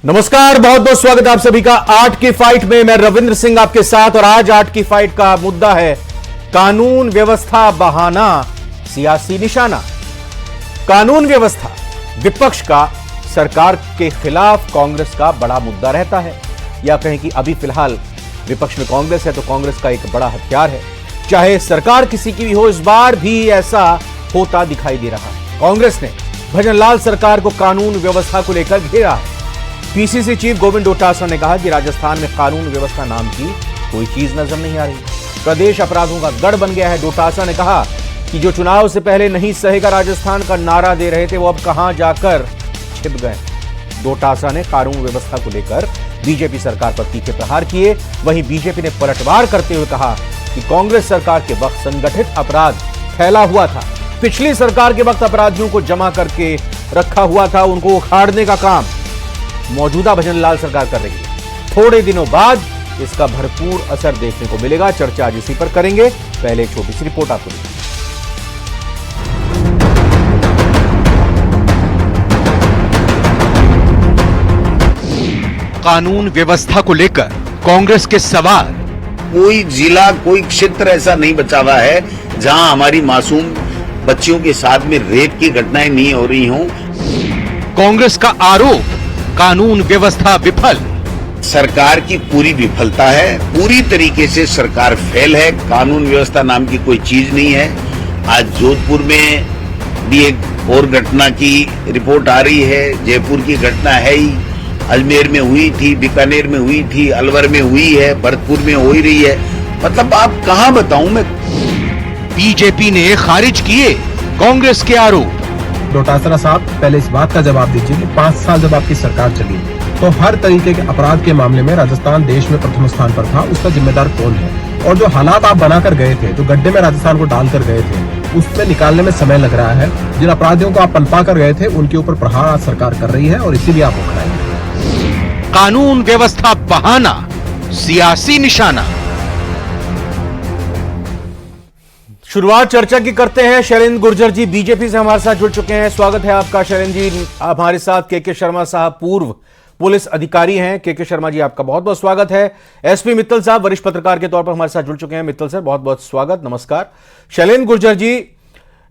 नमस्कार, बहुत बहुत स्वागत आप सभी का आर्ट की फाइट में। मैं रविंद्र सिंह आपके साथ और आज आर्ट की फाइट का मुद्दा है कानून व्यवस्था बहाना सियासी निशाना। कानून व्यवस्था विपक्ष का सरकार के खिलाफ कांग्रेस का बड़ा मुद्दा रहता है, या कहें कि अभी फिलहाल विपक्ष में कांग्रेस है तो कांग्रेस का एक बड़ा हथियार है। चाहे सरकार किसी की भी हो, इस बार भी ऐसा होता दिखाई दे रहा है। कांग्रेस ने भजनलाल सरकार को कानून व्यवस्था को लेकर घेरा है। पीसीसी चीफ गोविंद डोटासरा ने कहा कि राजस्थान में कानून व्यवस्था नाम की कोई चीज नजर नहीं आ रही, प्रदेश अपराधों का गढ़ बन गया है। डोटासरा ने कहा कि जो चुनाव से पहले नहीं सहेगा राजस्थान का नारा दे रहे थे, वो अब कहां जाकर छिप गए। डोटासरा ने कानून व्यवस्था को लेकर बीजेपी सरकार पर तीखे प्रहार किए। वहीं बीजेपी ने पलटवार करते हुए कहा कि कांग्रेस सरकार के वक्त संगठित अपराध फैला हुआ था, पिछली सरकार के वक्त अपराधियों को जमा करके रखा हुआ था, उनको उखाड़ने का काम मौजूदा भजनलाल सरकार कर रही है। थोड़े दिनों बाद इसका भरपूर असर देखने को मिलेगा। चर्चा आज इसी पर करेंगे। पहले एक छोटी सी रिपोर्ट आपको दें। कानून व्यवस्था को लेकर कांग्रेस के सवाल। कोई जिला, कोई क्षेत्र ऐसा नहीं बचा हुआ है जहां हमारी मासूम बच्चियों के साथ में रेप की घटनाएं नहीं हो रही हों। कांग्रेस का आरोप कानून व्यवस्था विफल। सरकार की पूरी विफलता है, पूरी तरीके से सरकार फेल है। कानून व्यवस्था नाम की कोई चीज नहीं है। आज जोधपुर में भी एक और घटना की रिपोर्ट आ रही है। जयपुर की घटना है ही, अजमेर में हुई थी, बीकानेर में हुई थी, अलवर में हुई है, भरतपुर में हो ही रही है। मतलब आप कहां बताऊं मैं। बीजेपी ने खारिज किए कांग्रेस के आरोप। डोटासरा साहब, पहले इस बात का जवाब दीजिए कि 5 साल जब आपकी सरकार चली तो हर तरीके के अपराध के मामले में राजस्थान देश में प्रथम स्थान पर था। उसका जिम्मेदार कौन है? और जो हालात आप बनाकर गए थे, जो गड्ढे में राजस्थान को डालकर गए थे, उसमें निकालने में समय लग रहा है। जिन अपराधियों को आप पनपा कर गए थे, उनके ऊपर प्रहार आज सरकार कर रही है और इसीलिए आप उखड़ाएंगे। कानून व्यवस्था बहाना सियासी निशाना। शुरुआत चर्चा की करते हैं। शैलेंद्र गुर्जर जी बीजेपी से हमारे साथ जुड़ चुके हैं। स्वागत है आपका शैलेंद्र जी। हमारे साथ के शर्मा साहब पूर्व पुलिस अधिकारी हैं। के शर्मा जी, आपका बहुत बहुत स्वागत है। एसपी मित्तल साहब वरिष्ठ पत्रकार के तौर पर हमारे साथ जुड़ चुके हैं। मित्तल सर, बहुत बहुत स्वागत, नमस्कार। शैलेंद्र गुर्जर जी,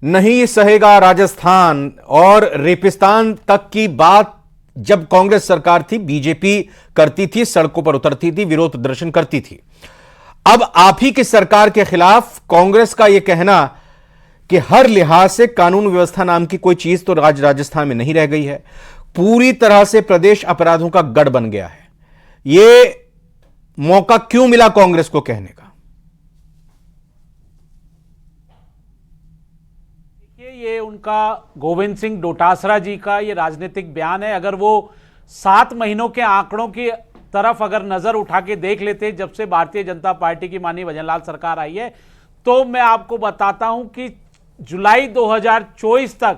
नहीं सहेगा राजस्थान और रेपिस्तान तक की बात जब कांग्रेस सरकार थी, बीजेपी करती थी, सड़कों पर उतरती थी, विरोध प्रदर्शन करती थी। अब आप ही की सरकार के खिलाफ कांग्रेस का यह कहना कि हर लिहाज से कानून व्यवस्था नाम की कोई चीज तो राजस्थान में नहीं रह गई है, पूरी तरह से प्रदेश अपराधों का गढ़ बन गया है। यह मौका क्यों मिला कांग्रेस को कहने का? ये उनका गोविंद सिंह डोटासरा जी का ये राजनीतिक बयान है। अगर वो 7 महीनों के आंकड़ों की तरफ अगर नजर उठा के देख लेते जब से भारतीय जनता पार्टी की माननीय भजनलाल सरकार आई है, तो मैं आपको बताता हूं कि जुलाई 2024 तक,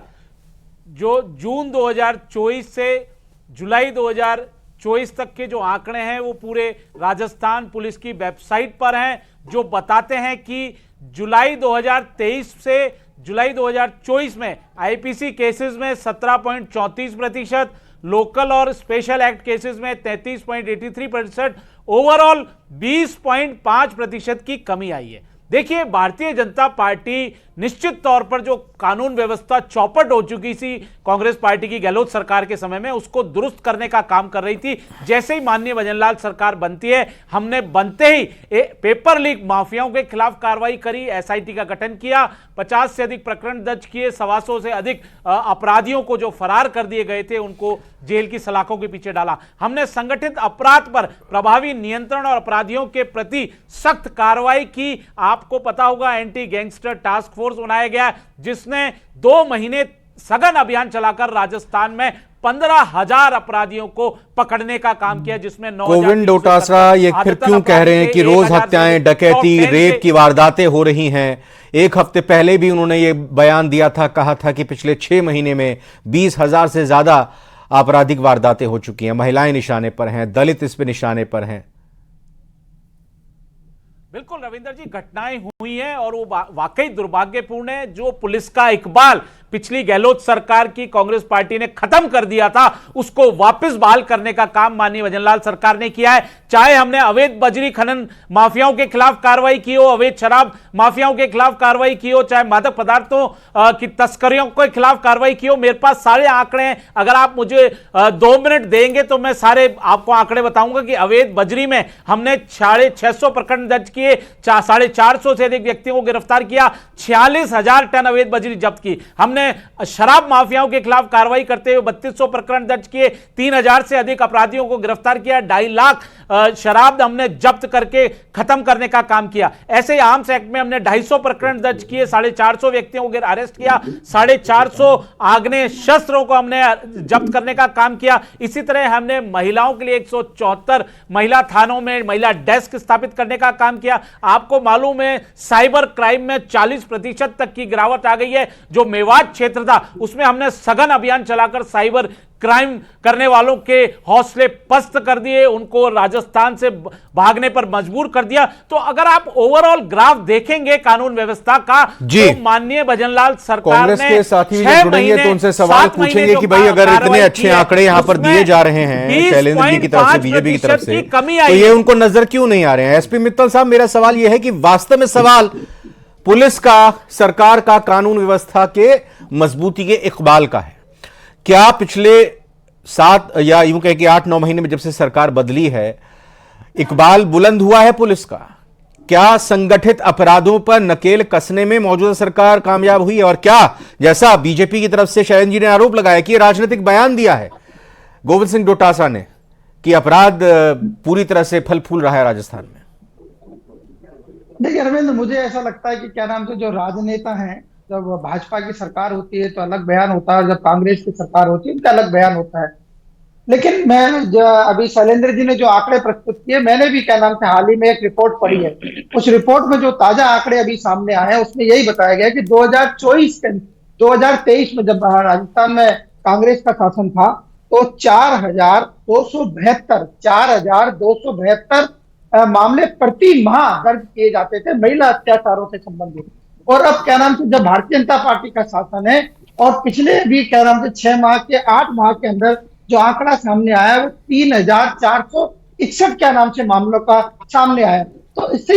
जो जून 2024 से जुलाई 2024 तक के जो आंकड़े हैं वो पूरे राजस्थान पुलिस की वेबसाइट पर हैं, जो बताते हैं कि जुलाई 2023 से जुलाई 2024 में आईपीसी केसेस में 17.34%, लोकल और स्पेशल एक्ट केसेस में 33.83%, ओवरऑल 20.5% की कमी आई है। देखिए, भारतीय जनता पार्टी निश्चित तौर पर जो कानून व्यवस्था चौपट हो चुकी थी कांग्रेस पार्टी की गहलोत सरकार के समय में, उसको दुरुस्त करने का काम कर रही थी। जैसे ही माननीय भजनलाल सरकार बनती है, हमने बनते ही पेपर लीक माफियाओं के खिलाफ कार्रवाई करी, एसआईटी का गठन किया, 50 से अधिक प्रकरण दर्ज किए, 125 से अधिक अपराधियों को जो फरार कर दिए गए थे उनको जेल की सलाखों के पीछे डाला। हमने संगठित अपराध पर प्रभावी नियंत्रण और अपराधियों के प्रति सख्त कार्रवाई की। आपको पता होगा, एंटी गैंगस्टर टास्क फोर्स बनाया गया, जिसने 2 महीने सघन अभियान चलाकर राजस्थान में 15,000 अपराधियों को पकड़ने का काम किया, जिसमें 9 गोविंद डोटासरा ये फिर क्यों कह रहे हैं कि रोज हत्याएं, डकैती, रेप की वारदातें हो रही हैं? एक हफ्ते पहले भी उन्होंने ये बयान दिया था, कहा था कि पिछले 6 महीने में 20,000 से ज्यादा आपराधिक वारदातें हो चुकी हैं, महिलाएं निशाने पर हैं, दलित इस पे निशाने पर हैं। बिल्कुल रविंदर जी, घटनाएं हुई हैं और वो वाकई दुर्भाग्यपूर्ण है। जो पुलिस का इकबाल पिछली गहलोत सरकार की कांग्रेस पार्टी ने खत्म कर दिया था, उसको वापस बहाल करने का काम माननीय भजनलाल सरकार ने किया है। चाहे हमने अवैध बजरी खनन माफियाओं के खिलाफ कार्रवाई की हो, अवैध शराब माफियाओं के खिलाफ कार्रवाई की हो, चाहे मादक पदार्थों की तस्करियों के खिलाफ कार्रवाई की हो। मेरे पास सारे आंकड़े हैं, अगर आप मुझे 2 मिनट देंगे तो मैं सारे आपको आंकड़े बताऊंगा कि अवैध बजरी में हमने 650 प्रकरण दर्ज किए, 450 से अधिक व्यक्तियों को गिरफ्तार किया, 46,000 टन अवैध बजरी जब्त की। हमने शराब माफियाओं के खिलाफ कार्रवाई करते हुए 3200 प्रकरण दर्ज किए, 3000 से अधिक अपराधियों को गिरफ्तार किया, 2.5 लाख शराब हमने जब्त करके खत्म करने का काम किया। ऐसे ही आर्म्स एक्ट में हमने 250 प्रकरण दर्ज किए, 450 व्यक्तियों को अरेस्ट किया, 450 आग्नेय शस्त्रों को हमने जब्त करने का काम किया। इसी तरह हमने महिलाओं के लिए 174 महिला थानों में महिला डेस्क स्थापित करने का काम किया। आपको मालूम है साइबर क्राइम में 40% तक की गिरावट आ गई है। जो मेवात क्षेत्र था उसमें हमने सघन अभियान चलाकर साइबर क्राइम करने वालों के हौसले पस्त कर दिए, उनको राजस्थान से भागने पर मजबूर कर दिया। तो अगर आप ओवरऑल ग्राफ देखेंगे कानून व्यवस्था का, तो माननीय भजनलाल सरकार कांग्रेस ने के साथी भी जुड़ेंगे तो उनसे सवाल पूछेंगे कि भाई अगर इतने अच्छे आंकड़े यहां पर दिए जा रहे हैं शैलेंद्र जी की तरफ से, बीजेपी की तरफ से, तो ये उनको नजर क्यों नहीं आ रहे हैं? एसपी मित्तल साहब, मेरा सवाल यह है कि वास्तव में सवाल पुलिस का, सरकार का, कानून व्यवस्था के मजबूती के इकबाल का है। क्या पिछले 7 या यूं कह के 8-9 महीने में जब से सरकार बदली है, इकबाल बुलंद हुआ है पुलिस का? क्या संगठित अपराधों पर नकेल कसने में मौजूदा सरकार कामयाब हुई है? और क्या, जैसा बीजेपी की तरफ से शैलेंद्र जी ने आरोप लगाया कि राजनीतिक बयान दिया है गोविंद सिंह डोटासरा ने कि अपराध पूरी तरह से फल फूल रहा है राजस्थान में? देखिए रविंद्र, मुझे ऐसा लगता है कि क्या नाम से जो राजनेता हैं, जब भाजपा की सरकार होती है तो अलग बयान होता है, और जब कांग्रेस की सरकार होती है उनका अलग बयान होता है। लेकिन मैं जो अभी शैलेंद्र जी ने जो आंकड़े प्रस्तुत किए, मैंने भी क्या नाम से हाल ही में एक रिपोर्ट पढ़ी है। उस रिपोर्ट में जो ताजा आंकड़े अभी सामने आए हैं उसमें यही बताया गया कि 2023 में जब राजस्थान में कांग्रेस का शासन था तो 4,272 मामले प्रति माह दर्ज किए जाते थे महिला अत्याचारों से संबंधित। और अब क्या नाम से जब भारतीय जनता पार्टी का शासन है और पिछले भी क्या नाम से 6 माह के 8 माह के अंदर जो आंकड़ा सामने आया है वो 3,461 क्या नाम से मामलों का सामने आया। तो इससे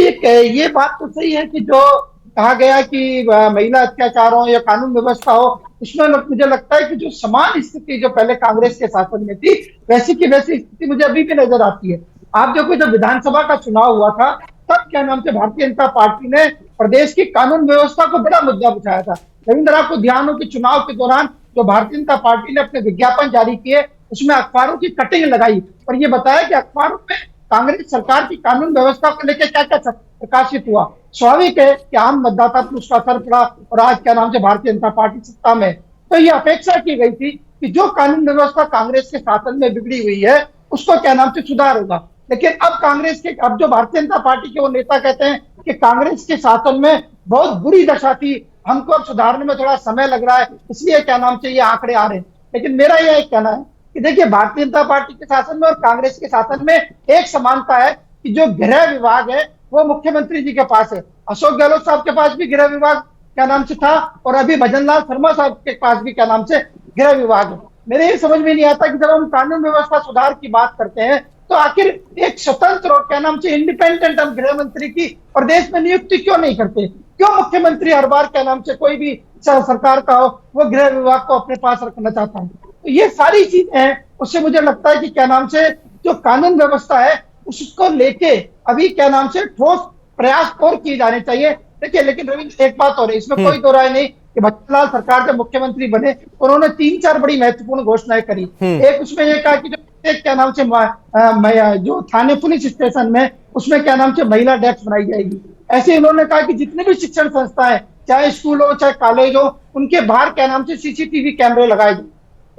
ये बात तो सही है कि जो कहा गया कि महिला अत्याचारों या कानून व्यवस्था हो, उसमें मुझे लगता है कि जो समान स्थिति जो पहले कांग्रेस के शासन में थी वैसी की वैसी स्थिति मुझे अभी भी नजर आती है। आप देखो, जब विधानसभा का चुनाव हुआ था तब क्या नाम से भारतीय जनता पार्टी ने प्रदेश की कानून व्यवस्था को बड़ा मुद्दा उठाया था। रविंद्र, आपको ध्यान हो कि चुनाव के दौरान जो भारतीय जनता पार्टी ने अपने विज्ञापन जारी किए उसमें अखबारों की कटिंग लगाई और ये बताया कि अखबारों में कांग्रेस सरकार की कानून व्यवस्था को लेकर क्या क्या प्रकाशित हुआ। स्वाभाविक है कि आम मतदाता पर उसका असर पड़ा और आज क्या नाम से भारतीय जनता पार्टी सत्ता में। तो ये अपेक्षा की गई थी कि जो कानून व्यवस्था कांग्रेस के शासन में बिगड़ी हुई है उसको क्या नाम से सुधार होगा। लेकिन अब जो भारतीय जनता पार्टी के वो नेता कहते हैं कि कांग्रेस के शासन में बहुत बुरी दशा थी, हमको अब सुधारने में थोड़ा समय लग रहा है, इसलिए क्या नाम से ये आंकड़े आ रहे हैं। लेकिन मेरा यह एक कहना है कि देखिए, भारतीय जनता पार्टी के शासन में और कांग्रेस के शासन में एक समानता है कि जो गृह विभाग है वो मुख्यमंत्री जी के पास है। अशोक गहलोत साहब के पास भी गृह विभाग क्या नाम से था और अभी भजनलाल शर्मा साहब के पास भी क्या नाम से गृह विभाग है। मेरे ये समझ में नहीं आता कि जब हम कानून व्यवस्था सुधार की बात करते हैं तो आखिर एक स्वतंत्र और क्या नाम से इंडिपेंडेंट हम गृह मंत्री की प्रदेश में नियुक्ति क्यों नहीं करते? क्यों मुख्यमंत्री हर बार क्या नाम से कोई भी सरकार का हो वो गृह विभाग को अपने पास रखना चाहता है? तो ये सारी चीजें हैं, उससे मुझे लगता है कि क्या नाम से जो कानून व्यवस्था है उसको लेके अभी क्या नाम से ठोस प्रयास और किए जाने चाहिए। देखिए, लेकिन रविंद्र, एक बात और है, इसमें कोई दो राय नहीं कि भजनलाल सरकार जब मुख्यमंत्री बने उन्होंने 3-4 बड़ी महत्वपूर्ण घोषणाएं करी। एक उसमें यह कहा कि जो क्या नाम से जो थाने पुलिस स्टेशन में उसमें क्या नाम से महिला डेस्क बनाई जाएगी। ऐसे उन्होंने कहा कि जितने भी शिक्षण संस्थाएं, चाहे स्कूल हो चाहे कॉलेज हो, उनके बाहर क्या नाम से CCTV कैमरे लगाए जाए।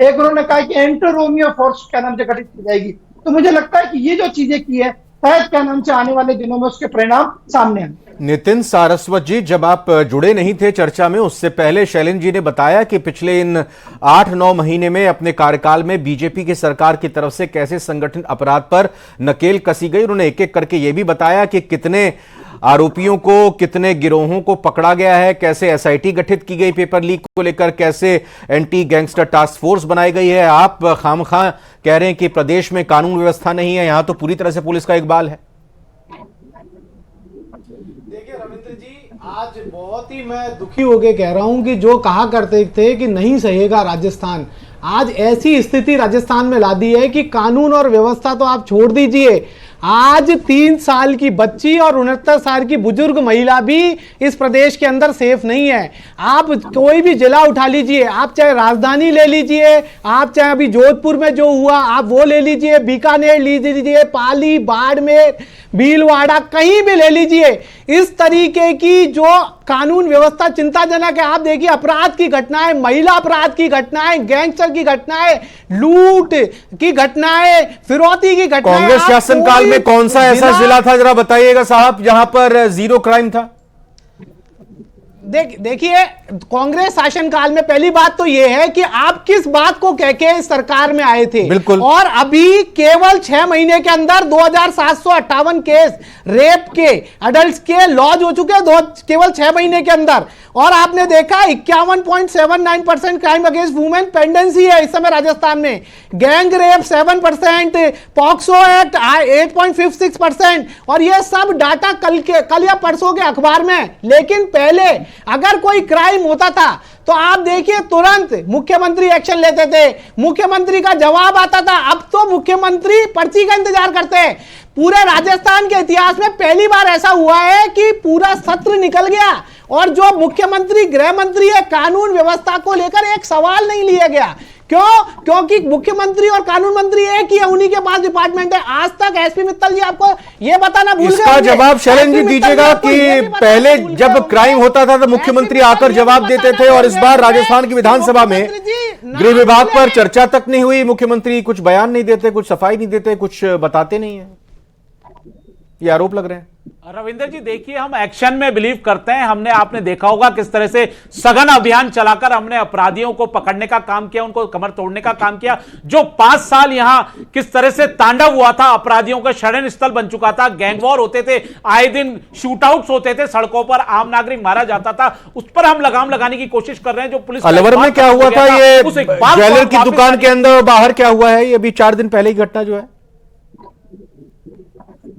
एक उन्होंने कहा कि एंटी रोमियो फोर्स क्या नाम से गठित की जाएगी। तो मुझे लगता है कि ये जो चीजें की है शायद क्या नाम से आने वाले दिनों में उसके परिणाम सामने आए। नितिन सारस्वत जी, जब आप जुड़े नहीं थे चर्चा में उससे पहले शैलेंद्र जी ने बताया कि पिछले इन 8-9 महीने में अपने कार्यकाल में बीजेपी की सरकार की तरफ से कैसे संगठित अपराध पर नकेल कसी गई। उन्होंने एक एक करके यह भी बताया कि कितने आरोपियों को, कितने गिरोहों को पकड़ा गया है, कैसे एसआईटी गठित की गई पेपर लीक को लेकर, कैसे एंटी गैंगस्टर टास्क फोर्स बनाई गई है। आप खामखा कह रहे हैं कि प्रदेश में कानून व्यवस्था नहीं है, यहां तो पूरी तरह से पुलिस का इकबाल है। देखिए रविंद्र जी, आज बहुत ही मैं दुखी होकर कह रहा हूं कि जो कहा करते थे कि नहीं सहेगा राजस्थान, आज ऐसी स्थिति राजस्थान में ला दी है कि कानून और व्यवस्था तो आप छोड़ दीजिए, आज 3 साल की बच्ची और 69 साल की बुजुर्ग महिला भी इस प्रदेश के अंदर सेफ नहीं है। आप कोई भी जिला उठा लीजिए, आप चाहे राजधानी ले लीजिए, आप चाहे अभी जोधपुर में जो हुआ आप वो ले लीजिए, बीकानेर ले लीजिए, पाली, बाड़मेर, भीलवाड़ा, कहीं भी ले लीजिए, इस तरीके की जो कानून व्यवस्था चिंताजनक है। आप देखिए अपराध की घटनाएं, महिला अपराध की घटनाएं, गैंगस्टर की घटनाएं, लूट की घटनाएं, फिरौती की घटनाएं। कांग्रेस शासनकाल में कौन सा ऐसा जिला था, जरा बताइएगा साहब, जहां पर जीरो क्राइम था? देखिए कांग्रेस शासनकाल में पहली बात तो यह है कि आप किस बात को कह के इस सरकार में आए थे। बिल्कुल। और अभी केवल 6 महीने के अंदर 2758 केस रेप के, अडल्ट के लॉन्च हो चुके हैं केवल 6 महीने के अंदर। और आपने देखा 51.79% क्राइम अगेंस्ट वुमेन पेंडेंसी है इस समय राजस्थान में, गैंग रेप 7%, पॉक्सो एक्ट 8.56%, और ये सब डाटा कल या परसों के अखबार में। लेकिन पहले अगर कोई क्राइम होता था तो आप देखिए तुरंत मुख्यमंत्री एक्शन लेते थे, मुख्यमंत्री का जवाब आता था। अब तो मुख्यमंत्री पर्ची का इंतजार करते हैं। पूरे राजस्थान के इतिहास में पहली बार ऐसा हुआ है कि पूरा सत्र निकल गया और जो मुख्यमंत्री, गृह मंत्री है, कानून व्यवस्था को लेकर एक सवाल नहीं लिया गया। क्यों? क्योंकि मुख्यमंत्री और कानून मंत्री एक ही है, उन्हीं के पास डिपार्टमेंट है। आज तक एसपी मित्तल जी आपको ये बताना भूल गए। इसका जवाब शैलेंद्र जी दीजिएगा कि पहले जब क्राइम होता था तो मुख्यमंत्री आकर जवाब देते थे, और इस बार राजस्थान की विधानसभा में गृह विभाग पर चर्चा तक नहीं हुई, मुख्यमंत्री कुछ बयान नहीं देते, कुछ सफाई नहीं देते, कुछ बताते नहीं है, ये आरोप लग रहे हैं। रविंद्र जी देखिए, हम एक्शन में बिलीव करते हैं। आपने देखा होगा किस तरह से सघन अभियान चलाकर हमने अपराधियों को पकड़ने का काम किया, उनको कमर तोड़ने का काम किया। जो 5 साल यहां किस तरह से तांडव हुआ था, अपराधियों का शरण स्थल बन चुका था, गैंग वॉर होते थे, आए दिन शूटआउट्स होते थे, सड़कों पर आम नागरिक मारा जाता था, उस पर हम लगाम लगाने की कोशिश कर रहे हैं। जो पुलिस अलवर में क्या हुआ था, ये ज्वेलर की दुकान के अंदर और बाहर क्या हुआ है, ये अभी 4 दिन पहले की घटना जो है,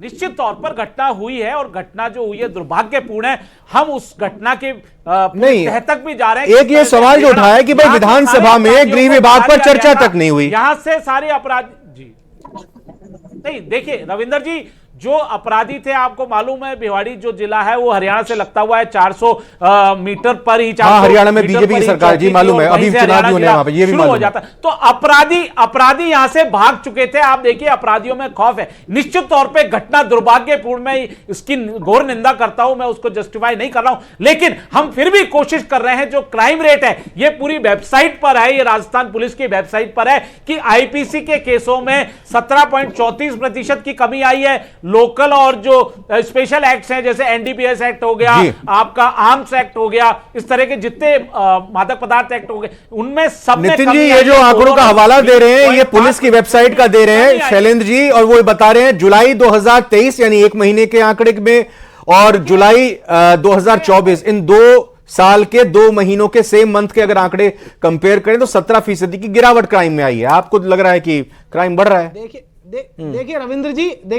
निश्चित तौर पर घटना हुई है, और घटना जो हुई है दुर्भाग्यपूर्ण है। हम उस घटना के तह तक भी जा रहे हैं। एक ये सवाल जो उठाया कि भाई विधानसभा में गृह विभाग पर चर्चा तक नहीं हुई, यहां से सारे अपराधी जी नहीं, देखिए रविंद्र जी, जो अपराधी थे आपको मालूम है, भिवाड़ी जो जिला है वो हरियाणा से लगता हुआ है, 400 मीटर पर ही, हरियाणा में बीजेपी की सरकार, जी मालूम है, अभी चुनाव भी होने वहां पे, ये भी मालूम हो जाता है। तो अपराधी यहां से भाग चुके थे। आप देखिए अपराधियों में खौफ है। निश्चित तौर पे घटना दुर्भाग्यपूर्ण, मैं इसकी घोर निंदा करता हूं, मैं उसको जस्टिफाई नहीं कर रहा हूं, लेकिन हम फिर भी कोशिश कर रहे हैं। जो क्राइम रेट है ये पूरी वेबसाइट पर है, ये राजस्थान पुलिस की वेबसाइट पर है कि आईपीसी के केसों में 17.34% की कमी आई है। लोकल और जो स्पेशल एक्ट्स हैं, जैसे एनडीपीएस एक्ट हो गया, आपका आर्म्स एक्ट हो गया, इस तरह के जितने मादक पदार्थ एक्ट हो गए, उनमें सब में नितिन जी ये जो आंकड़ों का हवाला दे रहे हैं ये पुलिस की वेबसाइट का दे रहे हैं शैलेंद्र जी, और वो बता रहे हैं जुलाई 2023 यानी 1 महीने के आंकड़े में, और जुलाई 2024, इन 2 साल के 2 महीनों के सेम मंथ के अगर आंकड़े कंपेयर करें तो 17% की गिरावट क्राइम में आई है। आपको लग रहा है कि क्राइम बढ़ रहा है? देखिए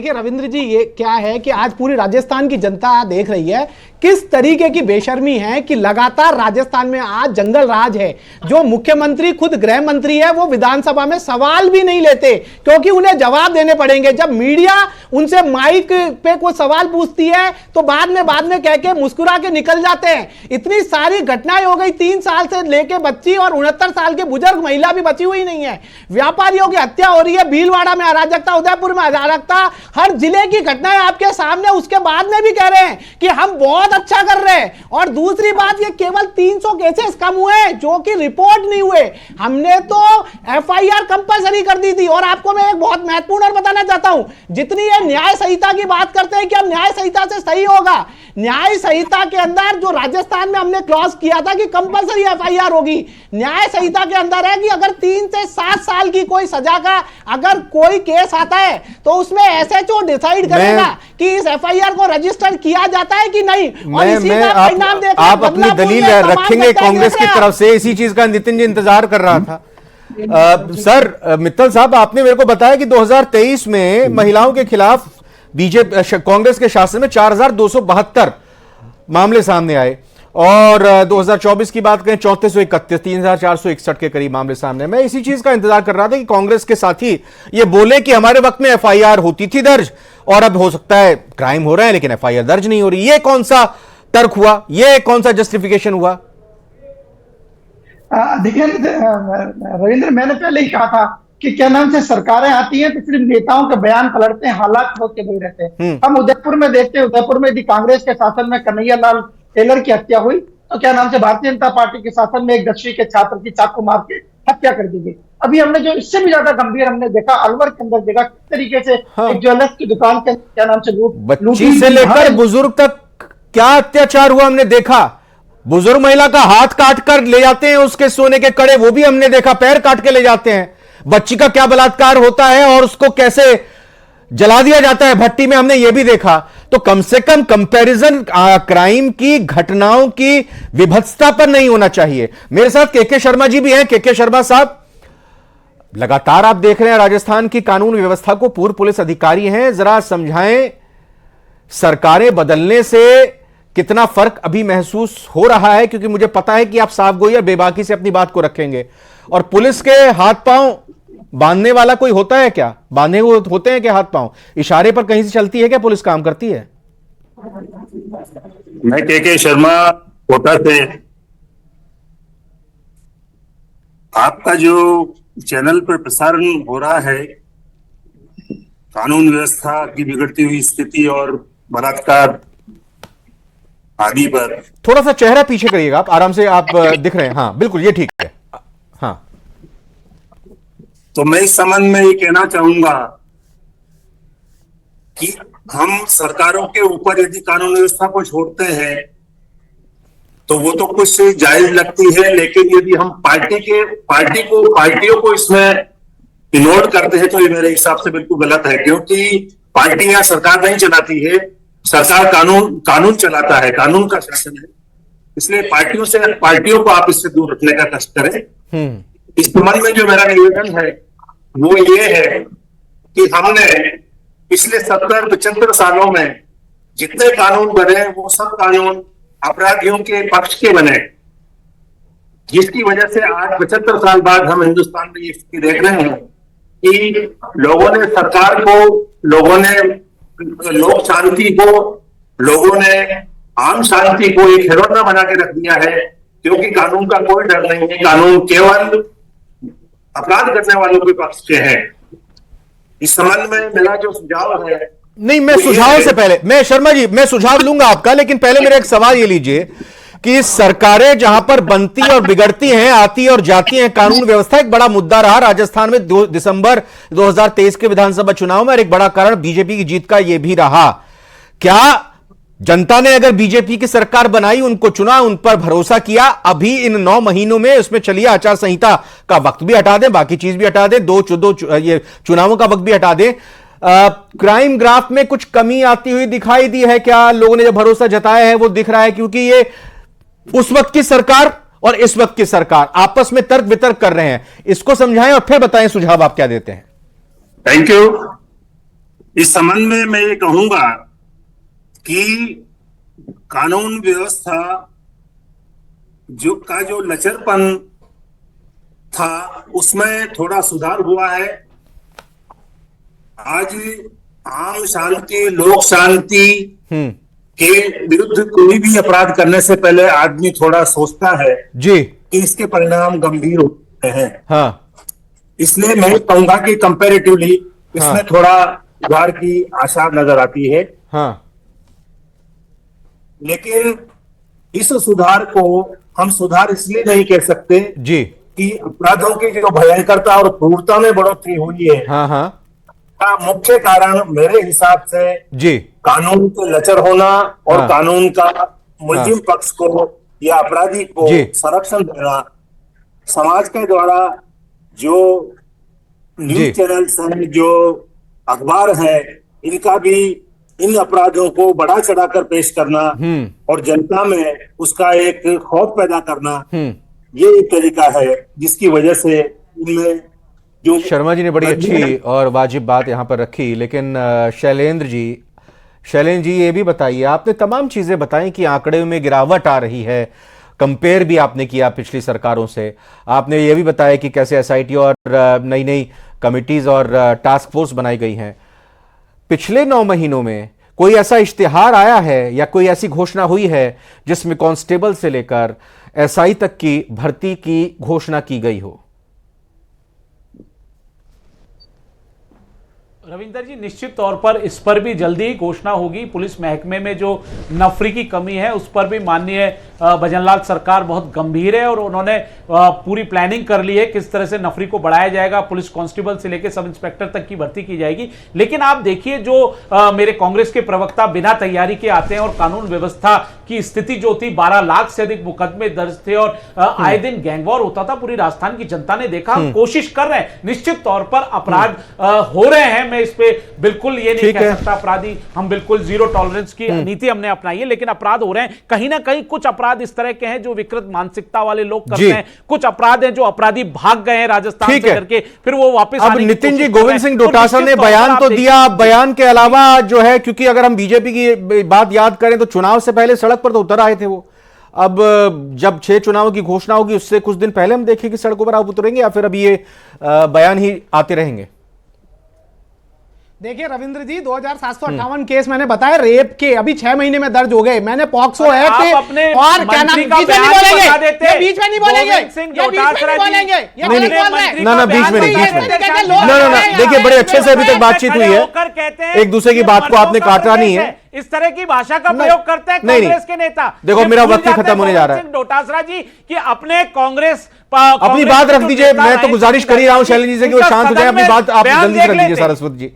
रविंद्र जी ये क्या है कि आज पूरी राजस्थान की जनता देख रही है किस तरीके की बेशर्मी है कि लगातार राजस्थान में आज जंगल राज है। जो मुख्यमंत्री खुद गृह मंत्री है वो विधानसभा में सवाल भी नहीं लेते, क्योंकि उन्हें जवाब देने पड़ेंगे। जब मीडिया उनसे माइक पे कोई सवाल पूछती है तो बाद में कह के मुस्कुरा के निकल जाते हैं। इतनी सारी घटनाएं हो गई, 3 साल से लेके बच्ची और 69 साल के बुजुर्ग महिला भी बची हुई नहीं है। व्यापारियों की हत्या हो रही है, भीलवाड़ा में अराजकता, उदयपुर में अराजकता, हर जिले की घटनाएं आपके सामने। उसके बाद में भी कह रहे हैं कि हम बहुत अच्छा कर रहे हैं। और दूसरी बात, ये केवल 300 केसेस कम हुए जो कि रिपोर्ट नहीं हुए। हमने तो एफआईआर कंपलसरी कर दी थी। और आपको मैं एक बहुत महत्वपूर्ण और बताना चाहता हूं, जितनी ये न्याय संहिता की बात करते हैं कि अब न्याय संहिता से सही होगा, न्याय संहिता के अंदर जो राजस्थान में हमने क्लॉज किया था कि कंपलसरी एफआईआर होगी, न्याय संहिता के अंदर है कि अगर 3 से 7 साल की कोई सजा का अगर कोई केस आता है तो उसमें एसएचओ डिसाइड करेगा कि इस एफआईआर को रजिस्टर किया जाता है कि नहीं, और इसी का परिणाम देखकर आप अपनी बदलापुर दलील में कमाल रखेंगे करता है। कांग्रेस की तरफ से, इसी चीज का नितिन जी इंतजार कर रहा था। सर मित्तल साहब, आपने मेरे को बताया कि 2023 में महिलाओं के खिलाफ बीजेपी कांग्रेस के शासन में 4272 मामले सामने आए, और 2024 की बात करें 3431, 3461 के करीब मामले सामने। मैं इसी चीज का इंतजार कर रहा था कि कांग्रेस के साथी ये बोले कि हमारे वक्त में एफआईआर होती थी दर्ज, और अब हो सकता है क्राइम हो रहा है लेकिन एफआईआर दर्ज नहीं हो रही। ये कौन सा तर्क हुआ, ये कौन सा जस्टिफिकेशन हुआ? देखिए रविंद्र, मैंने पहले ही कहा था कि क्या नाम से सरकारें आती हैं तो सिर्फ नेताओं के बयान पलटते हैं, हालात होके नहीं रहते हैं। हम उदयपुर में देखते हैं, उदयपुर में यदि कांग्रेस के शासन में कन्हैया लाल टेलर की हत्या हुई तो क्या नाम से भारतीय जनता पार्टी के शासन में एक 10वीं के छात्र की चाकू मार के हत्या कर दी गई। अभी हमने जो इससे भी ज्यादा गंभीर हमने देखा अलवर के अंदर, देखा किस तरीके से एक ज्वेलर्स की दुकान के क्या नाम से बच्ची से लेकर बुजुर्ग तक क्या अत्याचार हुआ हमने देखा। बुजुर्ग महिला का हाथ काट कर ले जाते हैं, उसके सोने के कड़े वो भी हमने देखा, पैर काट के ले जाते हैं। बच्ची का क्या बलात्कार होता है और उसको कैसे जला दिया जाता है भट्टी में, हमने ये भी देखा। तो कम से कम कंपैरिजन क्राइम की घटनाओं की विभत्सता पर नहीं होना चाहिए। मेरे साथ केके शर्मा जी भी हैं। केके शर्मा साहब, लगातार आप देख रहे हैं राजस्थान की कानून व्यवस्था को, पूर्व पुलिस अधिकारी हैं, जरा समझाएं सरकारें बदलने से कितना फर्क अभी महसूस हो रहा है, क्योंकि मुझे पता है कि आप साफ गोई और बेबाकी से अपनी बात को रखेंगे। और पुलिस के हाथ पांव बांधने वाला कोई होता है क्या? बांधे हुए होते हैं क्या हाथ पांव? इशारे पर कहीं से चलती है क्या पुलिस काम करती है? मैं केके शर्मा कोटा से। आपका जो चैनल पर प्रसारण हो रहा है कानून व्यवस्था की बिगड़ती हुई स्थिति और बलात्कार आदि पर, थोड़ा सा चेहरा पीछे करिएगा आप, आराम से आप दिख रहे हैं। हाँ बिल्कुल, ये ठीक है। हाँ, तो मैं इस संबंध में ये कहना चाहूंगा कि हम सरकारों के ऊपर यदि कानून व्यवस्था को छोड़ते हैं तो वो तो कुछ जायज लगती है, लेकिन यदि हम पार्टियों को इसमें इन्वॉल्व करते हैं तो ये मेरे हिसाब से बिल्कुल गलत है, क्योंकि पार्टियां सरकार नहीं चलाती है, सरकार कानून चलाता है, कानून का शासन है। इसलिए पार्टियों को आप इससे दूर रखने का कष्ट करें। इस संबंध में जो मेरा निवेदन है वो ये है कि हमने पिछले 70-75 सालों में जितने कानून बने वो सब कानून अपराधियों के पक्ष के बने, जिसकी वजह से आज 75 साल बाद हम हिंदुस्तान में ये स्थिति देख रहे हैं कि लोगों ने सरकार को, लोगों ने लोक शांति को, लोगों ने आम शांति को एक खिलौना बना के रख दिया है, क्योंकि कानून का कोई डर नहीं है। कानून केवल अपराध करने वालों के पक्ष के हैं। इस संबंध में मेरा जो सुझाव है, नहीं, मैं सुझाव से पहले, मैं शर्मा जी मैं सुझाव लूंगा आपका, लेकिन पहले मेरा एक सवाल ये लीजिए कि सरकारें जहां पर बनती और बिगड़ती हैं, आती और जाती हैं, कानून व्यवस्था एक बड़ा मुद्दा रहा राजस्थान में 2 दिसंबर 2023 के विधानसभा चुनाव में, और एक बड़ा कारण बीजेपी की जीत का यह भी रहा। क्या जनता ने अगर बीजेपी की सरकार बनाई, उनको चुना, उन पर भरोसा किया, अभी इन 9 महीनों में उसमें चलिए आचार संहिता का वक्त भी हटा दें, बाकी चीज भी हटा दें, ये चुनावों का वक्त भी हटा दें, क्राइम ग्राफ में कुछ कमी आती हुई दिखाई दी है क्या? लोगों ने जो भरोसा जताया है वो दिख रहा है, क्योंकि ये उस वक्त की सरकार और इस वक्त की सरकार आपस में तर्क वितर्क कर रहे हैं। इसको समझाएं और फिर बताएं सुझाव आप क्या देते हैं। Thank you. इस संबंध में मैं ये कहूंगा कि कानून व्यवस्था जो लचरपन था उसमें थोड़ा सुधार हुआ है। आज आम शांति, लोक शांति के विरुद्ध कोई भी अपराध करने से पहले आदमी थोड़ा सोचता है जी कि इसके परिणाम गंभीर होते हैं। हाँ, इसलिए मैं कहूंगा कि कंपैरेटिवली इसमें थोड़ा सुधार की आशा नजर आती है। हाँ, लेकिन इस सुधार को हम सुधार इसलिए नहीं कह सकते जी कि अपराधों की जो भयंकरता और क्रूरता में बढ़ोतरी हुई है, हाँ, हाँ, का मुख्य कारण मेरे हिसाब से जी कानून के लचर होना और हाँ, कानून का मुलजिम पक्ष को या अपराधी को जी, संरक्षण देना। समाज के द्वारा जो न्यूज चैनल्स हैं, जो अखबार है, इनका भी इन अपराधों को बढ़ा चढ़ाकर पेश करना और जनता में उसका एक खौफ पैदा करना, ये एक तरीका है जिसकी वजह से इनमें जो शर्मा जी ने बड़ी अच्छी और वाजिब बात यहां पर रखी, लेकिन शैलेंद्र जी ये भी बताइए, आपने तमाम चीजें बताई कि आंकड़े में गिरावट आ रही है, कंपेयर भी आपने किया पिछली सरकारों से, आपने ये भी बताया कि कैसे एसआईटी और नई नई कमिटीज और टास्क फोर्स बनाई गई हैं। पिछले 9 महीनों में कोई ऐसा इश्तिहार आया है या कोई ऐसी घोषणा हुई है जिसमें कांस्टेबल से लेकर एसआई तक की भर्ती की घोषणा की गई हो? रविंदर जी, निश्चित तौर पर इस पर भी जल्दी ही घोषणा होगी। पुलिस महकमे में जो नफरी की कमी है उस पर भी माननीय भजनलाल सरकार बहुत गंभीर है और उन्होंने पूरी प्लानिंग कर ली है किस तरह से नफरी को बढ़ाया जाएगा। पुलिस कांस्टेबल से लेकर सब इंस्पेक्टर तक की भर्ती की जाएगी। लेकिन आप देखिए, जो मेरे कांग्रेस के प्रवक्ता बिना तैयारी के आते हैं और कानून व्यवस्था की स्थिति जो थी, 12 लाख से अधिक मुकदमे दर्ज थे और आए दिन गैंगवॉर होता था, पूरी राजस्थान की जनता ने देखा। हम कोशिश कर रहे हैं, निश्चित तौर पर अपराध हो रहे हैं, मैं इस पे बिल्कुल ये नहीं कह सकता अपराधी, हम बिल्कुल जीरो टॉलरेंस की नीति हमने अपनाई है, लेकिन अपराध हो रहे हैं। कहीं ना कहीं कुछ अपराध इस तरह के हैं जो विकृत मानसिकता वाले लोग करते हैं, कुछ अपराध हैं जो अपराधी भाग गए हैं राजस्थान से करके, फिर वो वापस अब नितिन जी, गोविंद सिंह डोटासरा ने बयान तो दिया, बयान के अलावा जो है, क्योंकि अगर हम बीजेपी की बात याद करें तो चुनाव से पहले सड़क पर तो उतर आए थे वो। अब जब 6 चुनावों की घोषणा होगी उससे कुछ दिन पहले हम देखें कि सड़कों पर आप उतरेंगे या फिर अभी ये बयान ही आते रहेंगे? देखिए रविंद्र जी, 2758 केस मैंने बताया रेप के, अभी 6 महीने में दर्ज हो गए। मैंने पॉक्सो है कि और क्या नाम, बीच में नहीं बोलेंगे, ये बीच में नहीं बोलेंगे, ये बीच में नहीं बोलेंगे, ये गलत बोल रहे हैं। ना बीच में नहीं, बीच में ना, देखिए बड़े अच्छे से अभी तक बातचीत हुई है, एक दूसरे की बात को आपने काटा नहीं है, इस तरह की भाषा का प्रयोग करते हैं कांग्रेस के नेता। देखो मेरा वक्त ही खत्म होने जा रहा है डोटासरा जी कि अपने कांग्रेस अपनी बात रख दीजिए, मैं तो गुजारिश कर ही रहा हूं शैलेंद्र जी से कि वो शांत हो जाए, अपनी बात आप जल्दी से रख दीजिए सारस्वत जी।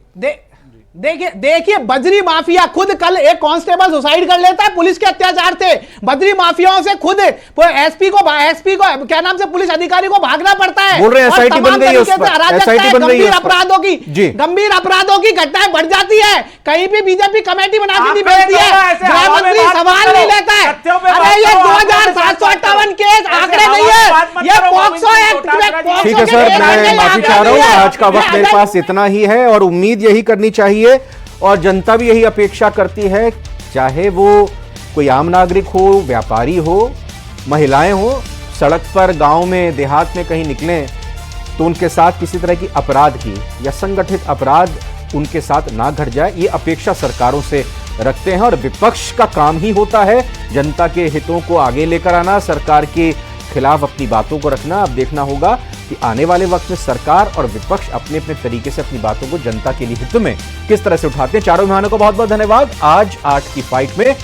देखिए बजरी माफिया खुद, कल एक कांस्टेबल सुसाइड कर लेता है, पुलिस के अत्याचार थे। बजरी माफियाओं से खुद एसपी को क्या नाम से पुलिस अधिकारी को भागना पड़ता है। बोल रहे हैं एसआईटी बन गई है, एसआईटी बन गई है, गंभीर अपराधों की घटनाएं बढ़ जाती है। कहीं भी बीजेपी कमेटी बना के नहीं भेजती है, गृह मंत्री सवाल नहीं लेता है। अरे ये 2758 केस आंकड़े नहीं है, ये पॉक्सो एक्ट। ठीक है सर, मैं माफी चाह रहा हूं, आज का वक्त मेरे पास इतना ही है और उम्मीद यही करनी चाहिए और जनता भी यही अपेक्षा करती है, चाहे वो कोई आम नागरिक हो, व्यापारी हो, महिलाएं हो, सड़क पर, गांव में, देहात में कहीं निकलें तो उनके साथ किसी तरह की अपराध की या संगठित अपराध उनके साथ ना घट जाए, ये अपेक्षा सरकारों से रखते हैं। और विपक्ष का काम ही होता है जनता के हितों को आगे लेकर आना, सरकार के खिलाफ अपनी बातों को रखना। अब देखना होगा कि आने वाले वक्त में सरकार और विपक्ष अपने अपने तरीके से अपनी बातों को जनता के लिए हित में किस तरह से उठाते हैं। चारों मेहमानों को बहुत बहुत धन्यवाद आज 8 की फाइट में।